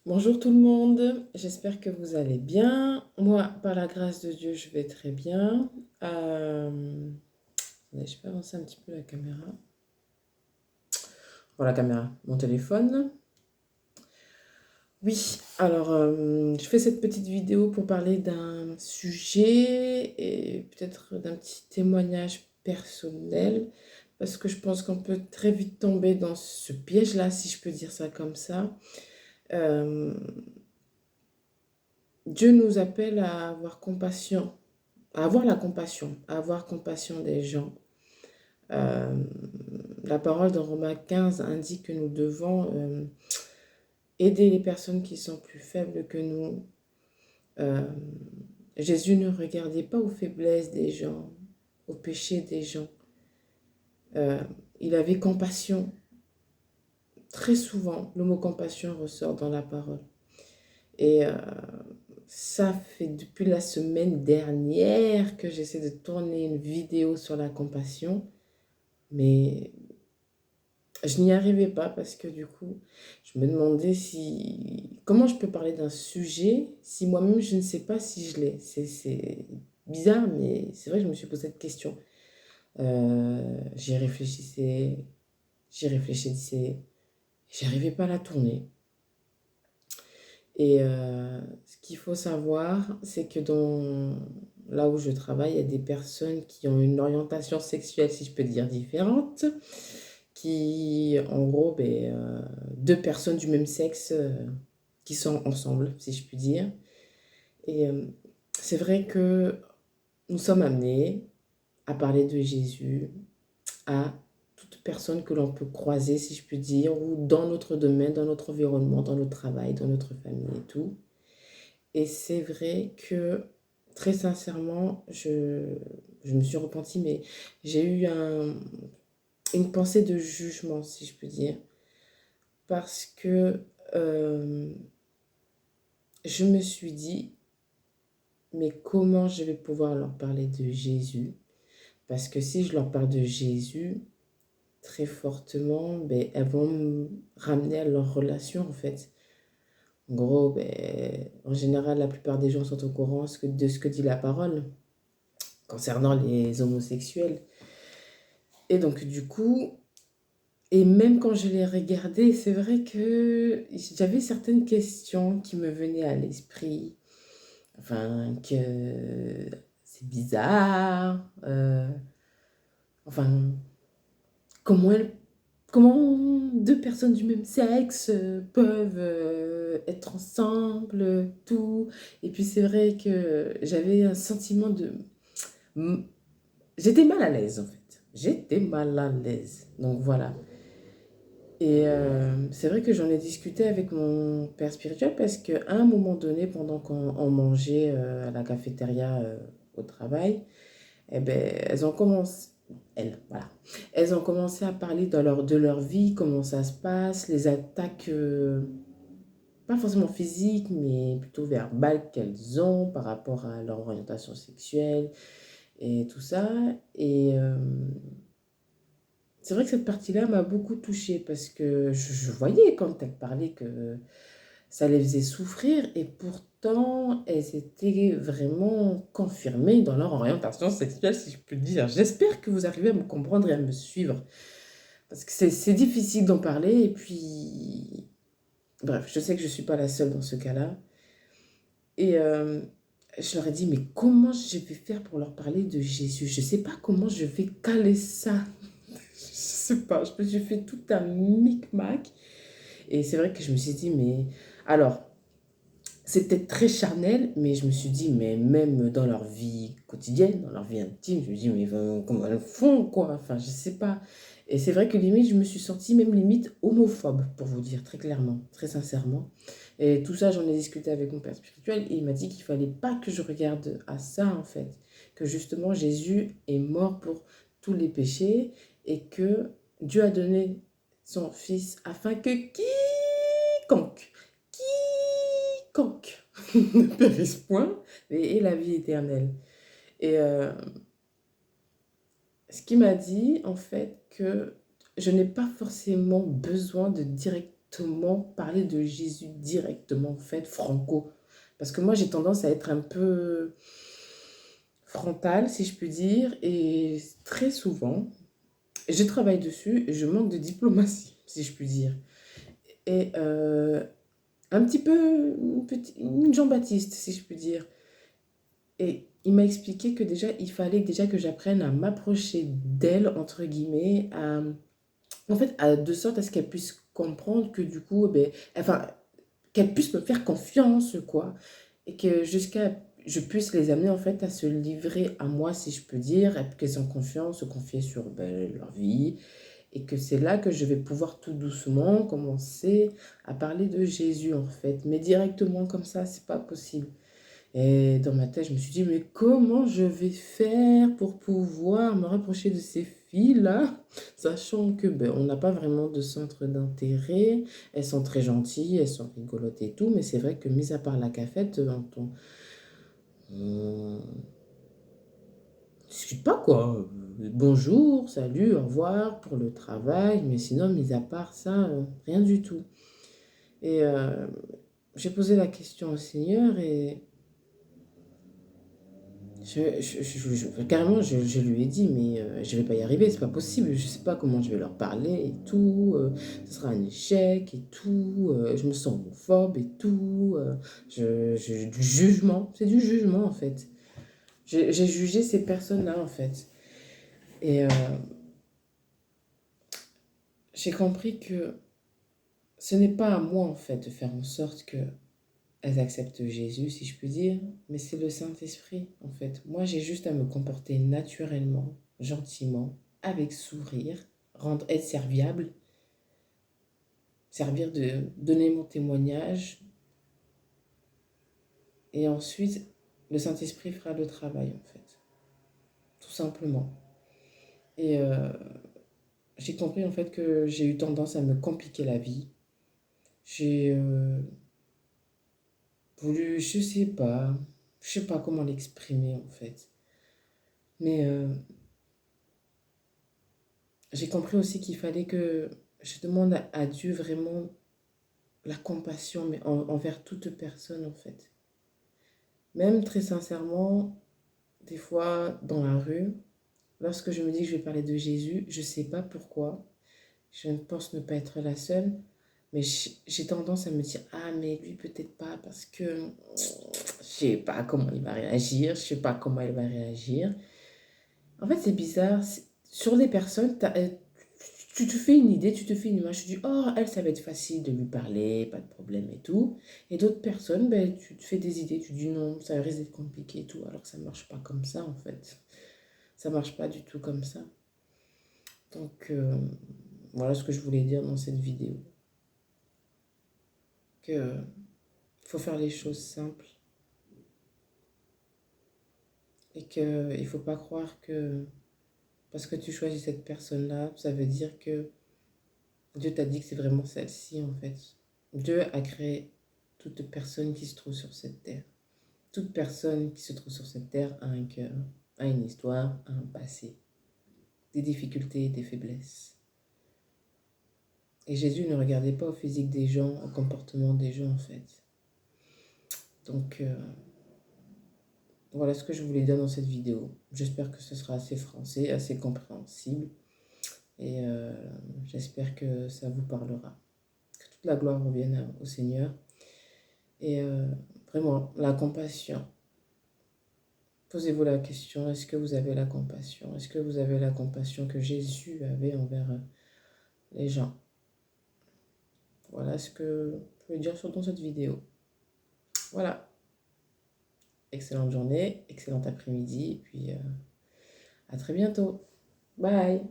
Bonjour tout le monde, j'espère que vous allez bien. Moi, par la grâce de Dieu, je vais très bien. Attendez, je peux avancer un petit peu la caméra. Voilà la caméra, mon téléphone. Oui, alors je fais cette petite vidéo pour parler d'un sujet et peut-être d'un petit témoignage personnel, parce que je pense qu'on peut très vite tomber dans ce piège-là, si je peux dire ça comme ça. Euh, Dieu nous appelle à avoir compassion, à avoir la compassion, à avoir compassion des gens. Euh, la parole dans Romains 15 indique que nous devons aider les personnes qui sont plus faibles que nous. Euh, Jésus ne regardait pas aux faiblesses des gens, aux péchés des gens. Euh, il avait compassion. Très souvent, le mot compassion ressort dans la parole. Et ça fait depuis la semaine dernière que j'essaie de tourner une vidéo sur la compassion, mais je n'y arrivais pas parce que du coup, je me demandais comment je peux parler d'un sujet si moi-même je ne sais pas si je l'ai. C'est bizarre, mais c'est vrai que je me suis posé cette question. J'y réfléchissais, j'y réfléchissais, j'arrivais pas à la tourner. Et ce qu'il faut savoir, c'est que là où je travaille, il y a des personnes qui ont une orientation sexuelle, si je peux dire, différente, qui, en gros, deux personnes du même sexe qui sont ensemble, si je puis dire. Et c'est vrai que nous sommes amenés à parler de Jésus à toute personne que l'on peut croiser, si je puis dire, ou dans notre domaine, dans notre environnement, dans notre travail, dans notre famille et tout. Et c'est vrai que, très sincèrement, je me suis repentie, mais j'ai eu une pensée de jugement, si je peux dire. Parce que euh, je me suis dit, mais comment je vais pouvoir leur parler de Jésus? Parce que si je leur parle de Jésus, très fortement, elles vont me ramener à leur relation, en fait. En gros, en général, la plupart des gens sont au courant de ce que dit la parole concernant les homosexuels. Et donc, du coup, et même quand je les regardais, c'est vrai que j'avais certaines questions qui me venaient à l'esprit. Enfin, que c'est bizarre. Enfin, comment, comment deux personnes du même sexe peuvent être ensemble, tout. Et puis, c'est vrai que j'avais un sentiment de... J'étais mal à l'aise, en fait. J'étais mal à l'aise. Donc, voilà. Et c'est vrai que j'en ai discuté avec mon père spirituel parce qu'à un moment donné, pendant qu'on mangeait à la cafétéria au travail, eh ben, voilà. Elles ont commencé à parler de leur vie, comment ça se passe, les attaques, pas forcément physiques, mais plutôt verbales qu'elles ont par rapport à leur orientation sexuelle et tout ça. Et c'est vrai que cette partie-là m'a beaucoup touchée parce que je voyais quand elles parlaient que ça les faisait souffrir et pourtant elles étaient vraiment confirmées dans leur orientation sexuelle, si je peux dire. J'espère que vous arrivez à me comprendre et à me suivre parce que c'est difficile d'en parler et puis bref, je sais que je ne suis pas la seule dans ce cas-là. Et je leur ai dit, mais comment je vais faire pour leur parler de Jésus? Je ne sais pas comment je vais caler ça. Je sais pas, je me suis fait tout un micmac. Et c'est vrai que je me suis dit, mais... Alors, c'était très charnel, mais je me suis dit, mais même dans leur vie quotidienne, dans leur vie intime, je me dis, mais comment elles font, quoi? Enfin, je sais pas. Et c'est vrai que limite, je me suis sentie même limite homophobe, pour vous dire très clairement, très sincèrement. Et tout ça, j'en ai discuté avec mon père spirituel, et il m'a dit qu'il fallait pas que je regarde à ça, en fait. Que justement, Jésus est mort pour tous les péchés, et que Dieu a donné son Fils afin que quiconque quiconque ne périsse point et ait la vie éternelle. Et ce qui m'a dit, en fait, que je n'ai pas forcément besoin de directement, parler de Jésus directement, en fait, franco. Parce que moi, j'ai tendance à être un peu frontale, si je puis dire, et très souvent, je travaille dessus, je manque de diplomatie, si je puis dire. Et un petit peu une Jean-Baptiste, si je puis dire. Et il m'a expliqué que déjà, il fallait déjà que j'apprenne à m'approcher d'elle, entre guillemets, en fait, de sorte à ce qu'elle puisse comprendre que du coup, ben, enfin, qu'elle puisse me faire confiance, quoi. Et que jusqu'à je puisse les amener en fait à se livrer à moi, si je peux dire, et qu'elles ont confiance, se confier sur ben, leur vie. Et que c'est là que je vais pouvoir tout doucement commencer à parler de Jésus, en fait. Mais directement comme ça, c'est pas possible. Et dans ma tête, je me suis dit, mais comment je vais faire pour pouvoir me rapprocher de ces filles-là, sachant que ben, on n'a pas vraiment de centre d'intérêt. Elles sont très gentilles, elles sont rigolotes et tout, mais c'est vrai que mis à part la cafette, on discute pas quoi. Bonjour, salut, au revoir pour le travail, mais sinon, mis à part ça, rien du tout. Et j'ai posé la question au Seigneur et carrément, je lui ai dit, mais je vais pas y arriver, c'est pas possible, je sais pas comment je vais leur parler et tout, ce sera un échec et tout, je me sens homophobe et tout, du jugement, c'est du jugement en fait. J'ai jugé ces personnes-là en fait. Et j'ai compris que ce n'est pas à moi en fait de faire en sorte que elles acceptent Jésus, si je puis dire, mais c'est le Saint-Esprit, en fait. Moi, j'ai juste à me comporter naturellement, gentiment, avec sourire, être serviable, servir de donner mon témoignage, et ensuite, le Saint-Esprit fera le travail, en fait. Tout simplement. Et j'ai compris, en fait, que j'ai eu tendance à me compliquer la vie. J'ai voulu, je sais pas comment l'exprimer, en fait. Mais j'ai compris aussi qu'il fallait que je demande à Dieu vraiment la compassion, mais envers toute personne en fait. Même très sincèrement, des fois dans la rue, lorsque je me dis que je vais parler de Jésus, je ne sais pas pourquoi, je ne pense ne pas être la seule, mais j'ai tendance à me dire, ah mais lui peut-être pas parce que je sais pas comment il va réagir, je sais pas comment il va réagir. En fait, c'est bizarre. Sur les personnes, tu te fais une idée, tu te fais une image, tu dis, oh, elle, ça va être facile de lui parler, pas de problème et tout. Et d'autres personnes, ben, tu te fais des idées, tu dis non, ça risque d'être compliqué et tout, alors que ça marche pas comme ça, en fait. Ça marche pas du tout comme ça. Donc, voilà ce que je voulais dire dans cette vidéo. Que faut faire les choses simples et que il faut pas croire que parce que tu choisis cette personne-là, ça veut dire que Dieu t'a dit que c'est vraiment celle-ci en fait. Dieu a créé toute personne qui se trouve sur cette terre. Toute personne qui se trouve sur cette terre a un cœur, a une histoire, a un passé, des difficultés et des faiblesses. Et Jésus ne regardait pas au physique des gens, au comportement des gens en fait. Donc voilà ce que je voulais dire dans cette vidéo. J'espère que ce sera assez français, assez compréhensible. Et j'espère que ça vous parlera. Que toute la gloire revienne au Seigneur. Et vraiment, la compassion. Posez-vous la question, est-ce que vous avez la compassion? Est-ce que vous avez la compassion que Jésus avait envers les gens? Voilà ce que je veux dire dans cette vidéo. Voilà. Excellente journée, excellent après-midi, et puis à très bientôt. Bye!